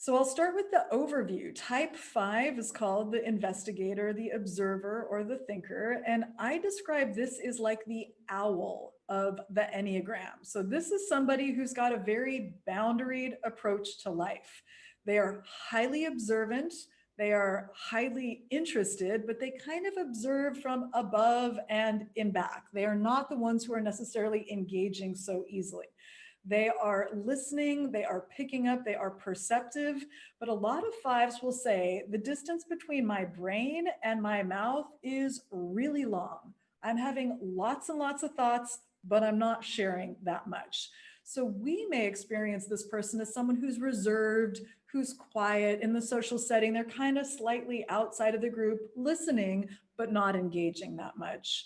So I'll start with the overview. Type 5 is called the investigator, the observer, or the thinker. And I describe this as like the owl of the Enneagram. So this is somebody who's got a very boundaried approach to life. They are highly observant. They are highly interested, but they kind of observe from above and in back. They are not the ones who are necessarily engaging so easily. They are listening, they are picking up, they are perceptive, but a lot of fives will say the distance between my brain and my mouth is really long. I'm having lots and lots of thoughts, but I'm not sharing that much. So we may experience this person as someone who's reserved, who's quiet in the social setting. They're kind of slightly outside of the group, listening, but not engaging that much.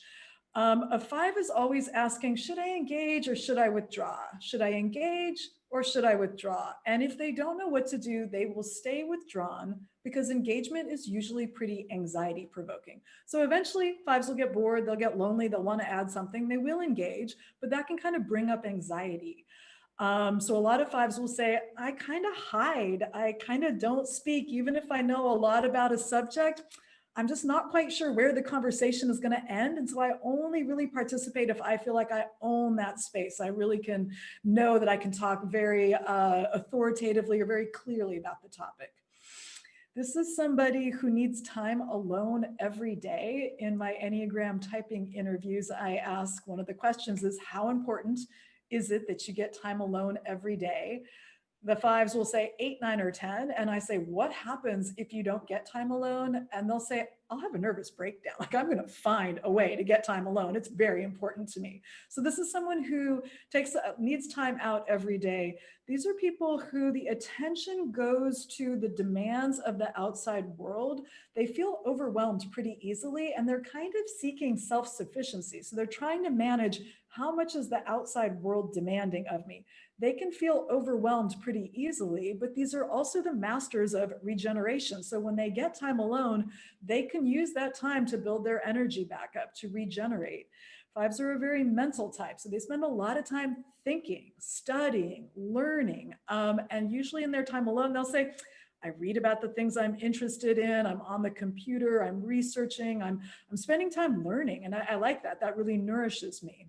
A 5 is always asking, should I engage or should I withdraw? Should I engage or should I withdraw? And if they don't know what to do, they will stay withdrawn because engagement is usually pretty anxiety provoking. So eventually 5s will get bored, they'll get lonely, they'll want to add something, they will engage, but that can kind of bring up anxiety. So a lot of 5s will say, I kind of hide, I kind of don't speak, even if I know a lot about a subject. I'm just not quite sure where the conversation is going to end. And so I only really participate if I feel like I own that space. I really can know that I can talk very authoritatively or very clearly about the topic. This is somebody who needs time alone every day. In my Enneagram typing interviews, I ask, one of the questions is, how important is it that you get time alone every day? The 5s will say 8, 9, or 10. And I say, what happens if you don't get time alone? And they'll say, I'll have a nervous breakdown. Like, I'm going to find a way to get time alone. It's very important to me. So this is someone who needs time out every day. These are people who the attention goes to the demands of the outside world. They feel overwhelmed pretty easily, and they're kind of seeking self-sufficiency. So they're trying to manage, how much is the outside world demanding of me? They can feel overwhelmed pretty easily, but these are also the masters of regeneration. So when they get time alone, they can use that time to build their energy back up, to regenerate. 5s are a very mental type. So they spend a lot of time thinking, studying, learning. And usually in their time alone, they'll say, I read about the things I'm interested in. I'm on the computer, I'm researching, I'm spending time learning. And I like that. That really nourishes me.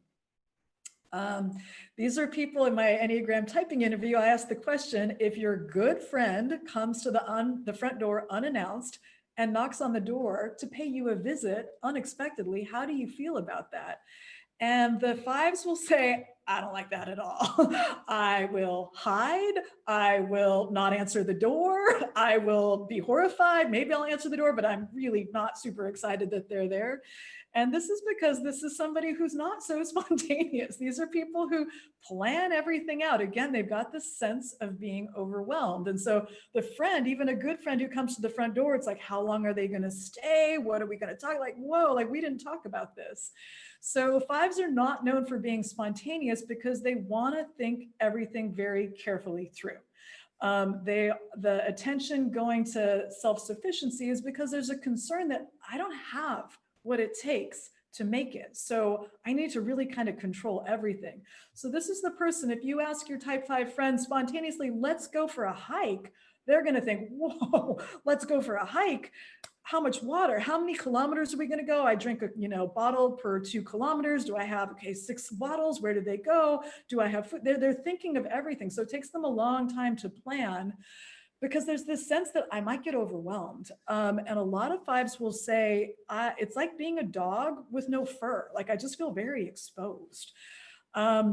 These are people in my Enneagram typing interview. I asked the question, if your good friend comes to the front door unannounced and knocks on the door to pay you a visit unexpectedly, how do you feel about that? And the 5s will say, I don't like that at all. I will hide. I will not answer the door. I will be horrified. Maybe I'll answer the door, but I'm really not super excited that they're there. And this is because this is somebody who's not so spontaneous. These are people who plan everything out. Again, they've got this sense of being overwhelmed. And so the friend, even a good friend who comes to the front door, it's like, how long are they going to stay? What are we going to talk? Like, whoa, like we didn't talk about this. So 5s are not known for being spontaneous because they want to think everything very carefully through. The attention going to self-sufficiency is because there's a concern that I don't have what it takes to make it. So I need to really kind of control everything. So this is the person, if you ask your type 5 friend spontaneously, let's go for a hike, they're going to think, whoa, let's go for a hike. How much water? How many kilometers are we going to go? I drink a bottle per 2 kilometers. Do I have 6 bottles? Where do they go? Do I have food? They're thinking of everything. So it takes them a long time to plan because there's this sense that I might get overwhelmed. And a lot of 5s will say, it's like being a dog with no fur. Like I just feel very exposed.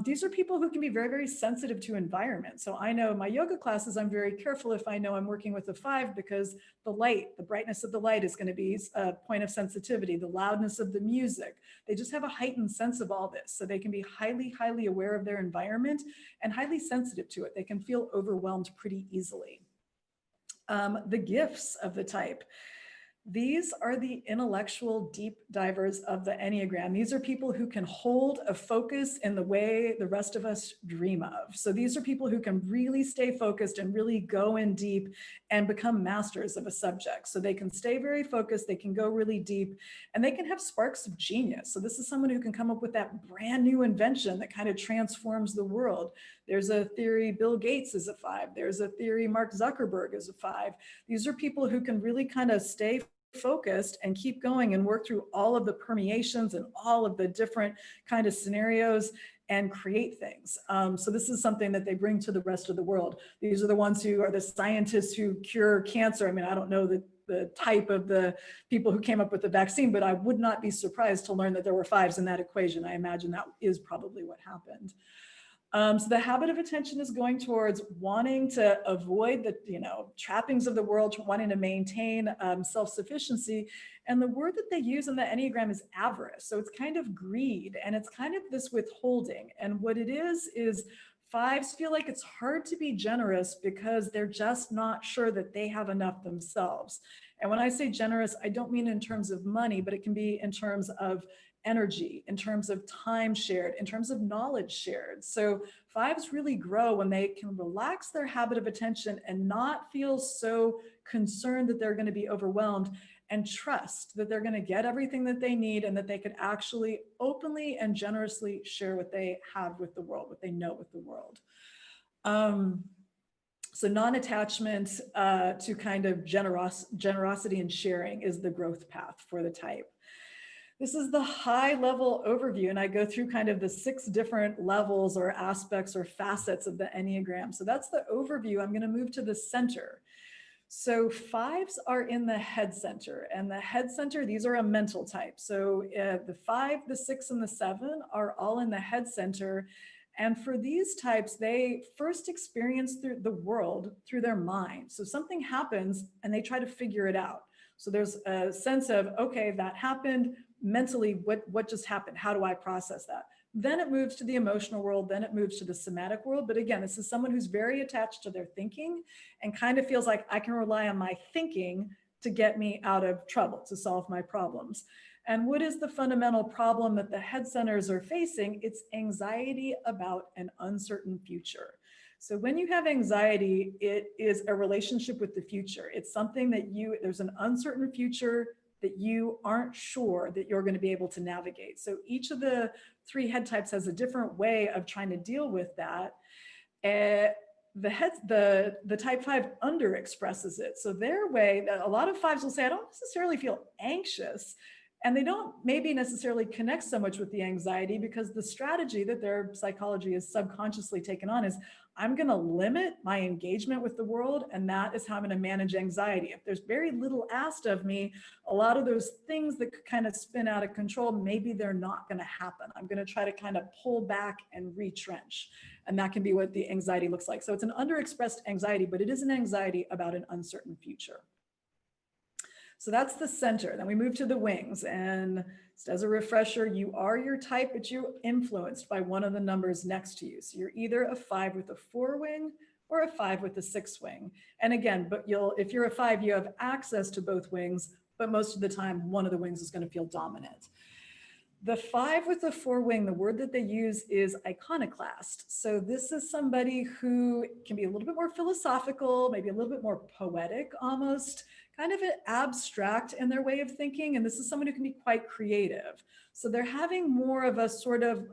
These are people who can be very, very sensitive to environment. So I know in my yoga classes, I'm very careful if I know I'm working with a 5 because the light, the brightness of the light is going to be a point of sensitivity, the loudness of the music. They just have a heightened sense of all this. So they can be highly, highly aware of their environment and highly sensitive to it. They can feel overwhelmed pretty easily. The gifts of the type. These are the intellectual deep divers of the Enneagram. These are people who can hold a focus in the way the rest of us dream of. So these are people who can really stay focused and really go in deep and become masters of a subject. So they can stay very focused, they can go really deep, and they can have sparks of genius. So this is someone who can come up with that brand new invention that kind of transforms the world. There's a theory Bill Gates is a 5. There's a theory Mark Zuckerberg is a 5. These are people who can really kind of stay focused and keep going and work through all of the permeations and all of the different kind of scenarios and create things. So this is something that they bring to the rest of the world. These are the ones who are the scientists who cure cancer. I mean, I don't know the type of the people who came up with the vaccine, but I would not be surprised to learn that there were 5s in that equation. I imagine that is probably what happened. So the habit of attention is going towards wanting to avoid the trappings of the world, wanting to maintain self-sufficiency. And the word that they use in the Enneagram is avarice. So it's kind of greed, and it's kind of this withholding. And what it is 5s feel like it's hard to be generous because they're just not sure that they have enough themselves. And when I say generous, I don't mean in terms of money, but it can be in terms of energy, in terms of time shared, in terms of knowledge shared. So 5s really grow when they can relax their habit of attention and not feel so concerned that they're going to be overwhelmed, and trust that they're going to get everything that they need and that they could actually openly and generously share what they have with the world, what they know with the world. So non-attachment to kind of generosity and sharing is the growth path for the type. This is the high level overview, and I go through kind of the 6 different levels or aspects or facets of the Enneagram. So that's the overview. I'm going to move to the center. So 5s are in the head center, and the head center, these are a mental type. So the 5, the 6, and the 7 are all in the head center. And for these types, they first experience through the world through their mind. So something happens and they try to figure it out. So there's a sense of, okay, that happened mentally, what just happened? How do I process that? Then it moves to the emotional world, then it moves to the somatic world. But again, this is someone who's very attached to their thinking and kind of feels like I can rely on my thinking to get me out of trouble, to solve my problems. And what is the fundamental problem that the head centers are facing? It's anxiety about an uncertain future. So when you have anxiety, it is a relationship with the future. It's something that there's an uncertain future that you aren't sure that you're going to be able to navigate. So each of the 3 head types has a different way of trying to deal with that. The type 5 under expresses it. So their way, a lot of 5s will say, I don't necessarily feel anxious. And they don't maybe necessarily connect so much with the anxiety because the strategy that their psychology has subconsciously taken on is, I'm going to limit my engagement with the world, and that is how I'm going to manage anxiety. If there's very little asked of me, a lot of those things that could kind of spin out of control, maybe they're not going to happen. I'm going to try to kind of pull back and retrench. And that can be what the anxiety looks like. So it's an underexpressed anxiety, but it is an anxiety about an uncertain future. So that's the center. Then we move to the wings, and just as a refresher, you are your type, but you're influenced by one of the numbers next to you. So you're either a 5 with a 4 wing or a 5 with a 6 wing. And again, if you're a 5, you have access to both wings, but most of the time, one of the wings is going to feel dominant. The 5 with the 4 wing, the word that they use is iconoclast. So this is somebody who can be a little bit more philosophical, maybe a little bit more poetic almost, kind of abstract in their way of thinking. And this is someone who can be quite creative. So they're having more of a sort of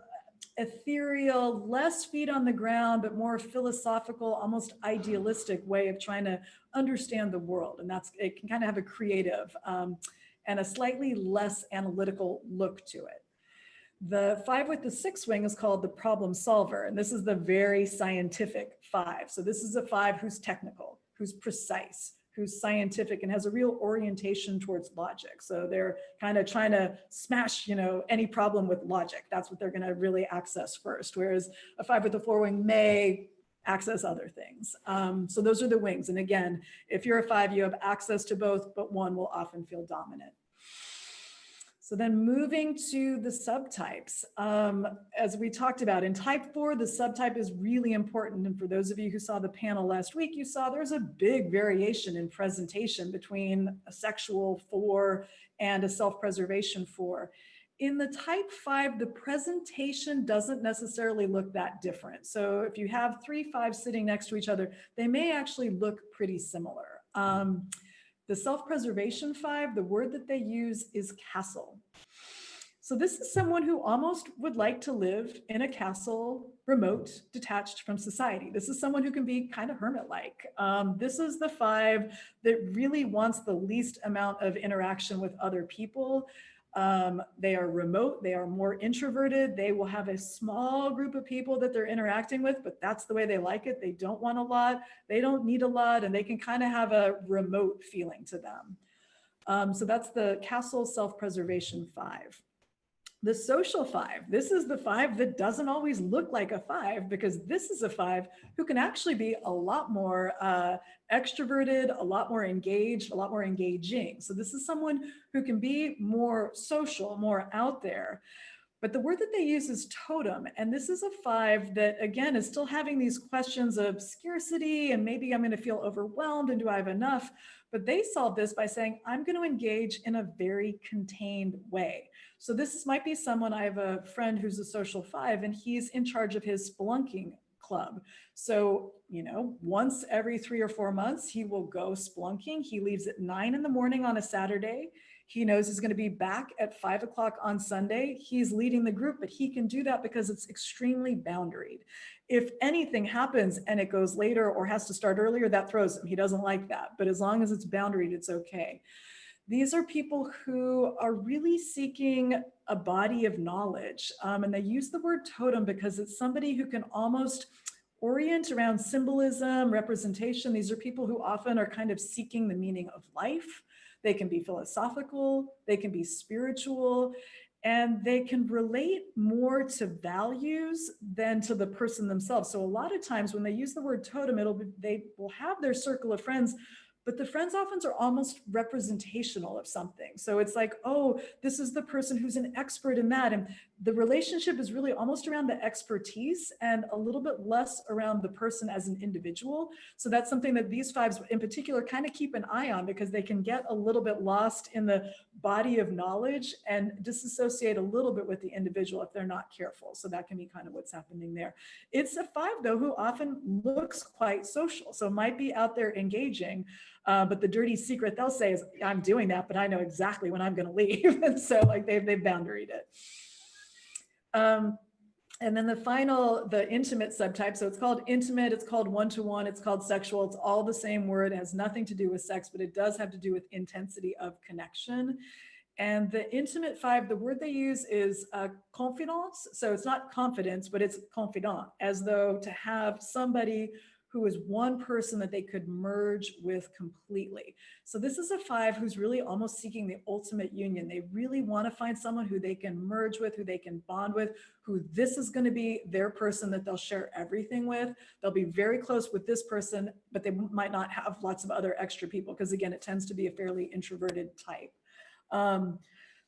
ethereal, less feet on the ground, but more philosophical, almost idealistic way of trying to understand the world. And it can kind of have a creative and a slightly less analytical look to it. The 5 with the 6 wing is called the problem solver. And this is the very scientific 5. So this is a 5 who's technical, who's precise, who's scientific, and has a real orientation towards logic. So they're kind of trying to smash, any problem with logic. That's what they're going to really access first. Whereas a 5 with a 4 wing may access other things. So those are the wings. And again, if you're a 5, you have access to both, but one will often feel dominant. So then moving to the subtypes, as we talked about in type 4, the subtype is really important. And for those of you who saw the panel last week, you saw there's a big variation in presentation between a sexual 4 and a self-preservation 4. In the type 5, the presentation doesn't necessarily look that different. So if you have 3 5s sitting next to each other, they may actually look pretty similar. The self-preservation 5, the word that they use is castle. So this is someone who almost would like to live in a castle, remote, detached from society. This is someone who can be kind of hermit-like. This is the 5 that really wants the least amount of interaction with other people. They are remote, they are more introverted. They will have a small group of people that they're interacting with, but that's the way they like it. They don't want a lot, they don't need a lot, and they can kind of have a remote feeling to them. So that's the castle self-preservation 5. The social 5, this is the 5 that doesn't always look like a 5, because this is a 5 who can actually be a lot more extroverted, a lot more engaged, a lot more engaging. So this is someone who can be more social, more out there. But the word that they use is totem. And this is a 5 that, again, is still having these questions of scarcity and maybe I'm going to feel overwhelmed and do I have enough? But they solve this by saying, I'm going to engage in a very contained way. So this might be someone, I have a friend who's a social 5 and he's in charge of his spelunking club. So, once every 3 or 4 months, he will go spelunking. He leaves at 9 in the morning on a Saturday. He knows he's going to be back at 5 o'clock on Sunday. He's leading the group, but he can do that because it's extremely boundaried. If anything happens and it goes later or has to start earlier, that throws him. He doesn't like that. But as long as it's boundaried, it's okay. These are people who are really seeking a body of knowledge. And they use the word totem because it's somebody who can almost orient around symbolism, representation. These are people who often are kind of seeking the meaning of life. They can be philosophical, they can be spiritual, and they can relate more to values than to the person themselves. So a lot of times when they use the word totem, they will have their circle of friends, but the friends often are almost representational of something. So it's like, oh, this is the person who's an expert in that. And the relationship is really almost around the expertise and a little bit less around the person as an individual. So that's something that these 5s in particular kind of keep an eye on, because they can get a little bit lost in the body of knowledge and disassociate a little bit with the individual if they're not careful. So that can be kind of what's happening there. It's a 5 though who often looks quite social. So might be out there engaging, but the dirty secret they'll say is, I'm doing that, but I know exactly when I'm going to leave. And so like they've boundaried it. And then the intimate subtype. So it's called intimate, it's called one-to-one, it's called sexual. It's all the same word. It has nothing to do with sex, but it does have to do with intensity of connection. And the intimate 5, the word they use is confidence. So it's not confidence, but it's confidant, as though to have somebody who is one person that they could merge with completely. So this is a 5 who's really almost seeking the ultimate union. They really want to find someone who they can merge with, who they can bond with, who this is going to be their person that they'll share everything with. They'll be very close with this person, but they might not have lots of other extra people, because again, it tends to be a fairly introverted type.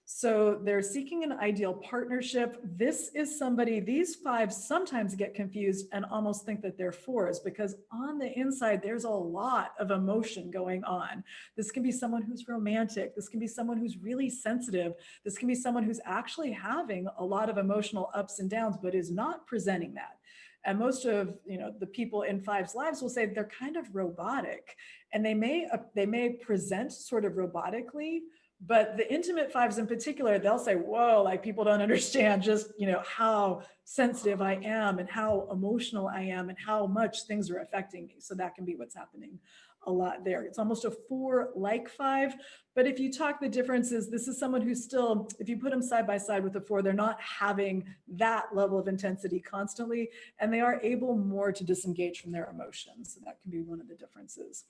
So they're seeking an ideal partnership. This is somebody, these 5s sometimes get confused and almost think that they're 4s, because on the inside, there's a lot of emotion going on. This can be someone who's romantic. This can be someone who's really sensitive. This can be someone who's actually having a lot of emotional ups and downs, but is not presenting that. And most of the people in 5s' lives will say they're kind of robotic, and they may present sort of robotically. But the intimate 5s in particular, they'll say, whoa, like people don't understand just, how sensitive I am and how emotional I am and how much things are affecting me. So that can be what's happening a lot there. It's almost a 4-like 5. But if you talk the differences, this is someone who's still, if you put them side by side with a 4, they're not having that level of intensity constantly, and they are able more to disengage from their emotions. So that can be one of the differences.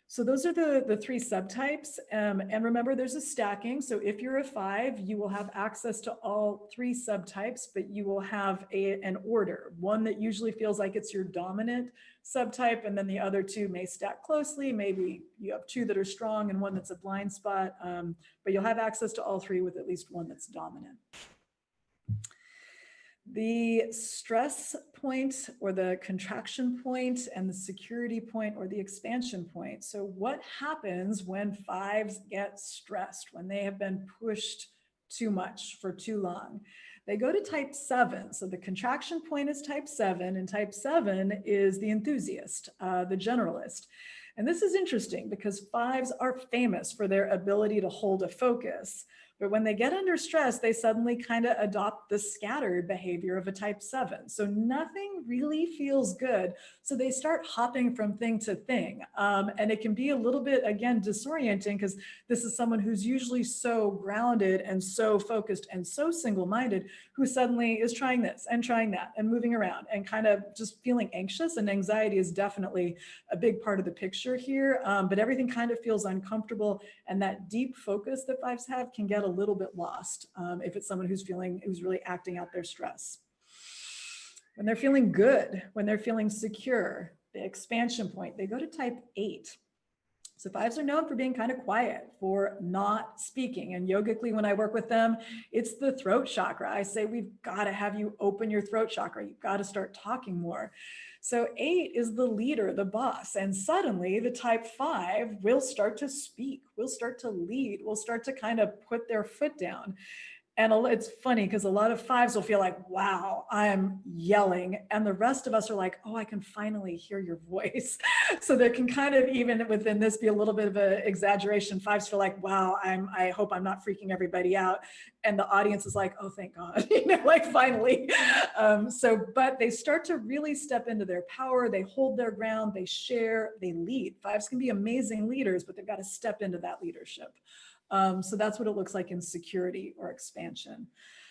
So those are the 3 subtypes. And remember, there's a stacking. So if you're a 5, you will have access to all 3 subtypes, but you will have an order, one that usually feels like it's your dominant subtype, and then the other 2 may stack closely. Maybe you have 2 that are strong and 1 that's a blind spot, but you'll have access to all 3 with at least 1 that's dominant. The stress point or the contraction point and the security point or the expansion point. So what happens when 5s get stressed, when they have been pushed too much for too long? They go to type 7. So the contraction point is type 7, and type 7 is the enthusiast, the generalist. And this is interesting because 5s are famous for their ability to hold a focus. But when they get under stress, they suddenly kind of adopt the scattered behavior of a type 7. So nothing really feels good. So they start hopping from thing to thing. And it can be a little bit, again, disorienting, because this is someone who's usually so grounded and so focused and so single-minded, who suddenly is trying this and trying that and moving around and kind of just feeling anxious. And anxiety is definitely a big part of the picture here. But everything kind of feels uncomfortable. And that deep focus that 5s have can get a little bit lost if it's someone who's really acting out their stress. When they're feeling good, when they're feeling secure, the expansion point, they go to type 8. So 5s are known for being kind of quiet, for not speaking. And yogically, when I work with them, it's the throat chakra. I say, we've got to have you open your throat chakra. You've got to start talking more. So 8 is the leader, the boss. And suddenly the type 5 will start to speak, will start to lead, will start to kind of put their foot down. And it's funny because a lot of 5s will feel like, wow, I'm yelling. And the rest of us are like, oh, I can finally hear your voice. So there can kind of, even within this, be a little bit of an exaggeration. 5s feel like, wow, I hope I'm not freaking everybody out. And the audience is like, oh, thank God, like finally. But they start to really step into their power. They hold their ground, they share, they lead. 5s can be amazing leaders, but they've got to step into that leadership. So that's what it looks like in security or expansion.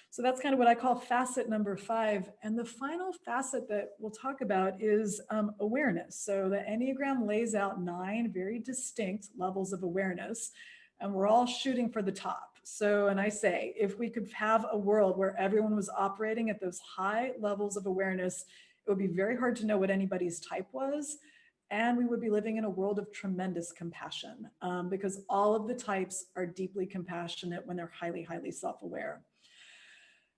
So that's kind of what I call facet number 5. And the final facet that we'll talk about is awareness. So the Enneagram lays out 9 very distinct levels of awareness, and we're all shooting for the top. So, and I say, if we could have a world where everyone was operating at those high levels of awareness, it would be very hard to know what anybody's type was. And we would be living in a world of tremendous compassion because all of the types are deeply compassionate when they're highly, highly self-aware.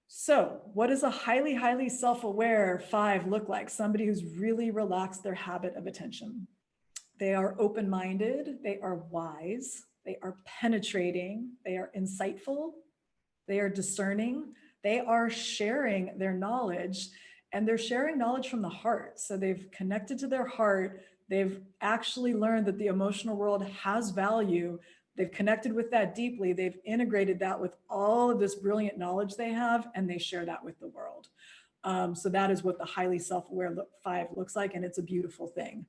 So what does a highly, highly self-aware 5 look like? Somebody who's really relaxed their habit of attention. They are open-minded, they are wise, they are penetrating, they are insightful, they are discerning, they are sharing their knowledge, and they're sharing knowledge from the heart. So they've connected to their heart. They've actually learned that the emotional world has value. They've connected with that deeply. They've integrated that with all of this brilliant knowledge they have, and they share that with the world. So that is what the highly self-aware 5 looks like, and it's a beautiful thing.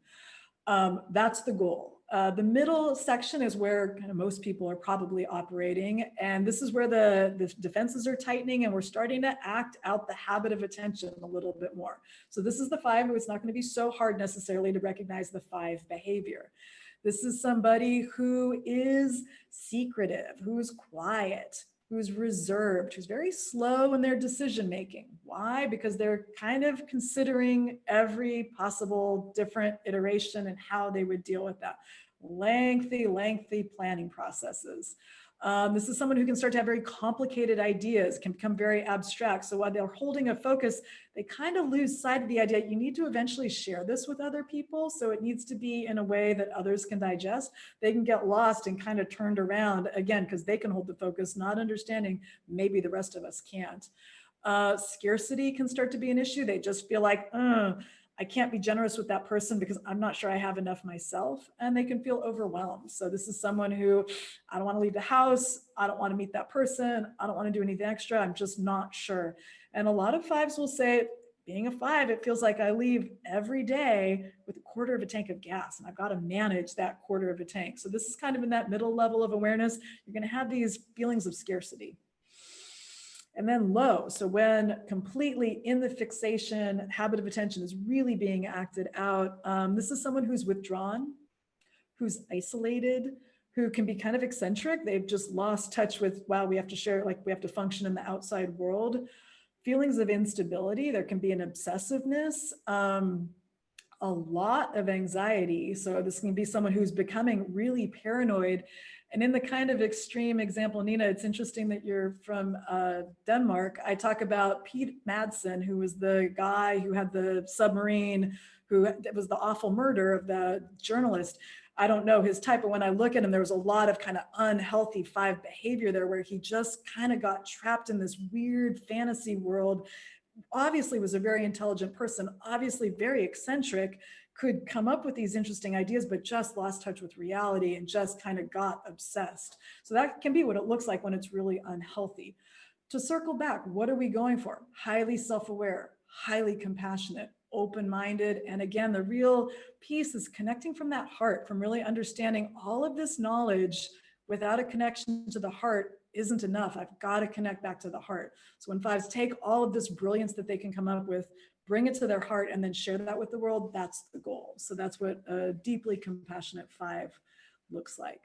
That's the goal. The middle section is where kind of most people are probably operating. And this is where the defenses are tightening, and we're starting to act out the habit of attention a little bit more. So this is the 5 who it's not going to be so hard necessarily to recognize the 5 behavior. This is somebody who is secretive, who's quiet, who's reserved, who's very slow in their decision making. Why? Because they're kind of considering every possible different iteration and how they would deal with that. Lengthy, lengthy planning processes. This is someone who can start to have very complicated ideas, can become very abstract. So while they're holding a focus, they kind of lose sight of the idea you need to eventually share this with other people. So it needs to be in a way that others can digest. They can get lost and kind of turned around again, because they can hold the focus, not understanding maybe the rest of us can't. Scarcity can start to be an issue. They just feel like, I can't be generous with that person because I'm not sure I have enough myself, and they can feel overwhelmed. So this is someone who, I don't want to leave the house. I don't want to meet that person. I don't want to do anything extra. I'm just not sure. And a lot of 5s will say, being a 5, it feels like I leave every day with a quarter of a tank of gas, and I've got to manage that quarter of a tank. So this is kind of in that middle level of awareness. You're going to have these feelings of scarcity. And then low, so when completely in the fixation, habit of attention is really being acted out, this is someone who's withdrawn, who's isolated, who can be kind of eccentric. They've just lost touch with, wow, we have to share, like we have to function in the outside world. Feelings of instability, there can be an obsessiveness, a lot of anxiety. So this can be someone who's becoming really paranoid. And in the kind of extreme example, Nina, it's interesting that you're from Denmark. I talk about Pete Madsen, who was the guy who had the submarine, who was the awful murder of the journalist. I don't know his type, but when I look at him, there was a lot of kind of unhealthy 5 behavior there, where he just kind of got trapped in this weird fantasy world. Obviously was a very intelligent person, obviously very eccentric, could come up with these interesting ideas, but just lost touch with reality and just kind of got obsessed. So that can be what it looks like when it's really unhealthy. To circle back, what are we going for? Highly self-aware, highly compassionate, open-minded. And again, the real piece is connecting from that heart, from really understanding all of this knowledge without a connection to the heart isn't enough. I've got to connect back to the heart. So when fives take all of this brilliance that they can come up with, bring it to their heart, and then share that with the world, that's the goal. So that's what a deeply compassionate five looks like.